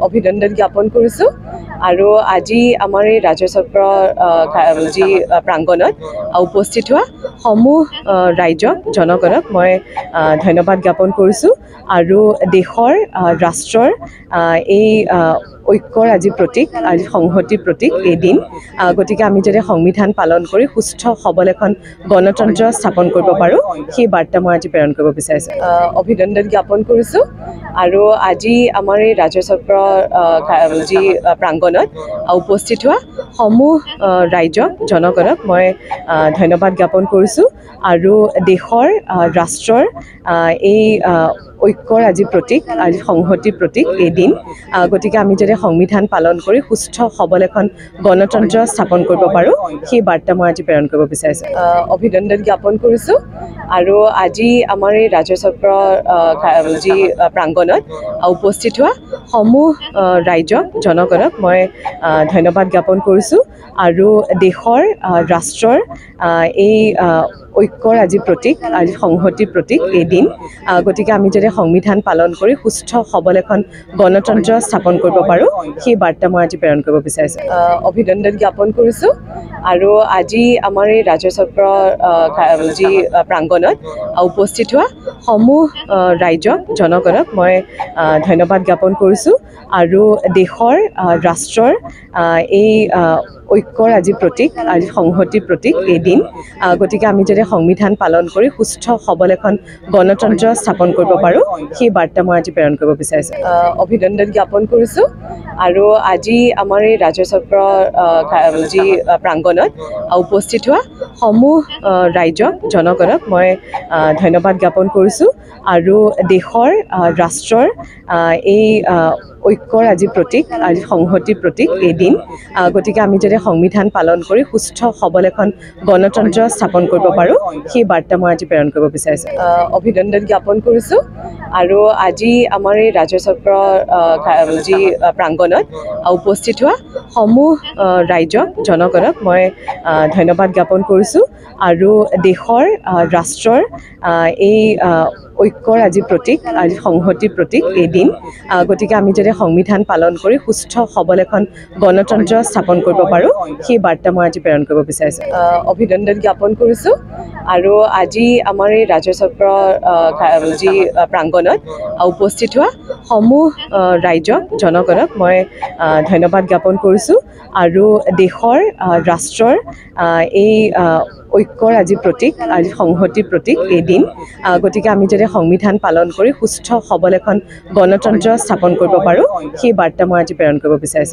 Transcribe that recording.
অভিনন্দন জ্ঞাপন কৰিছোঁ আৰু আজি আমাৰ এই ৰাজ্যচক্ৰ যি প্ৰাংগণত উপস্থিত হোৱা সমূহ ৰাইজক জনগণক মই ধন্যবাদ জ্ঞাপন কৰিছোঁ আৰু দেশৰ ৰাষ্ট্ৰৰ এই ঐক্যৰ আজি প্ৰতীক আজি সংহতিৰ প্ৰতীক এই দিন গতিকে আমি যদি সংবিধান পালন কৰি সুস্থ সবল এখন গণতন্ত্ৰ স্থাপন কৰিব পাৰোঁ সেই বাৰ্তা মই আজি প্ৰেৰণ কৰিব বিচাৰিছোঁ অভিনন্দন জ্ঞাপন কৰিছোঁ আৰু আজি আমাৰ এই ৰাজ্যচক্ৰ যি প্ৰাংগণত উপস্থিত হোৱা সমূহ ৰাইজক জনগণক মই ধন্যবাদ জ্ঞাপন কৰিছোঁ আৰু দেশৰ ৰাষ্ট্ৰৰ এই ঐক্যৰ আজি প্ৰতীক আজি সংহতিৰ প্ৰতীক এই দিন গতিকে আমি যদি সংবিধান পালন কৰি সুস্থ সবল এখন গণতন্ত্ৰ স্থাপন কৰিব পাৰোঁ সেই বাৰ্তা মই আজি প্ৰেৰণ কৰিব বিচাৰিছোঁ অভিনন্দন জ্ঞাপন কৰিছোঁ আৰু আজি আমাৰ এই ৰাজ্যচক্ৰ যি প্ৰাংগণত উপস্থিত হোৱা সমূহ ৰাইজক জনগণক মই ধন্যবাদ জ্ঞাপন কৰিছোঁ আৰু দেশৰ ৰাষ্ট্ৰৰ এই ঐক্যৰ আজি প্ৰতীক আজি সংহতিৰ প্ৰতীক এই দিন গতিকে আমি যদি সংবিধান পালন কৰি সুস্থ সবল এখন গণতন্ত্ৰ স্থাপন কৰিব পাৰোঁ সেই বাৰ্তা মই আজি প্ৰেৰণ কৰিব বিচাৰিছোঁ অভিনন্দন জ্ঞাপন কৰিছোঁ আৰু আজি আমাৰ এই ৰাজ্যচক্ৰ যি প্ৰাংগণত উপস্থিত হোৱা সমূহ ৰাইজক জনগণক মই ধন্যবাদ জ্ঞাপন কৰিছোঁ আৰু দেশৰ ৰাষ্ট্ৰৰ এই ঐক্যৰ আজি প্ৰতীক আজি সংহতিৰ প্ৰতীক এই দিন গতিকে আমি যদি সংবিধান পালন কৰি সুস্থ সবল এখন গণতন্ত্ৰ স্থাপন কৰিব পাৰোঁ সেই বাৰ্তা মই আজি প্ৰেৰণ কৰিব বিচাৰিছোঁ অভিনন্দন জ্ঞাপন কৰিছোঁ আৰু আজি আমাৰ এই ৰাজ্যচক্ৰ যি প্ৰাংগণত উপস্থিত হোৱা সমূহ ৰাইজক জনগণক মই ধন্যবাদ জ্ঞাপন কৰিছোঁ আৰু দেশৰ ৰাষ্ট্ৰৰ এই ঐক্যৰ আজি প্ৰতীক আজি সংহতিৰ প্ৰতীক এই দিন গতিকে আমি যদি সংবিধান পালন কৰি সুস্থ সবল এখন গণতন্ত্ৰ স্থাপন কৰিব পাৰোঁ সেই বাৰ্তা মই আজি প্ৰেৰণ কৰিব বিচাৰিছোঁ অভিনন্দন জ্ঞাপন কৰিছোঁ আৰু আজি আমাৰ এই ৰাজ্যচক্ৰ যি প্ৰাংগণত উপস্থিত হোৱা সমূহ ৰাইজক জনগণক মই ধন্যবাদ জ্ঞাপন কৰিছোঁ আৰু দেশৰ ৰাষ্ট্ৰৰ এই ঐক্যৰ আজি প্ৰতীক আজি সংহতিৰ প্ৰতীক এই দিন গতিকে আমি যদি সংবিধান পালন কৰি সুস্থ সবল এখন গণতন্ত্ৰ স্থাপন কৰিব পাৰোঁ সেই বাৰ্তা মই আজি প্ৰেৰণ কৰিব বিচাৰিছোঁ অভিনন্দন জ্ঞাপন কৰিছোঁ আৰু আজি আমাৰ এই ৰাজ্যচক্ৰ যি প্ৰাংগণত উপস্থিত হোৱা সমূহ ৰাইজক জনগণক মই ধন্যবাদ জ্ঞাপন কৰিছোঁ আৰু দেশৰ ৰাষ্ট্ৰৰ এই ঐক্যৰ আজি প্ৰতীক আজি সংহতিৰ প্ৰতীক এই দিন গতিকে আমি যদি সংবিধান পালন কৰি সুস্থ সবল এখন গণতন্ত্ৰ স্থাপন কৰিব পাৰোঁ সেই বাৰ্তা মই আজি প্ৰেৰণ কৰিব বিচাৰিছোঁ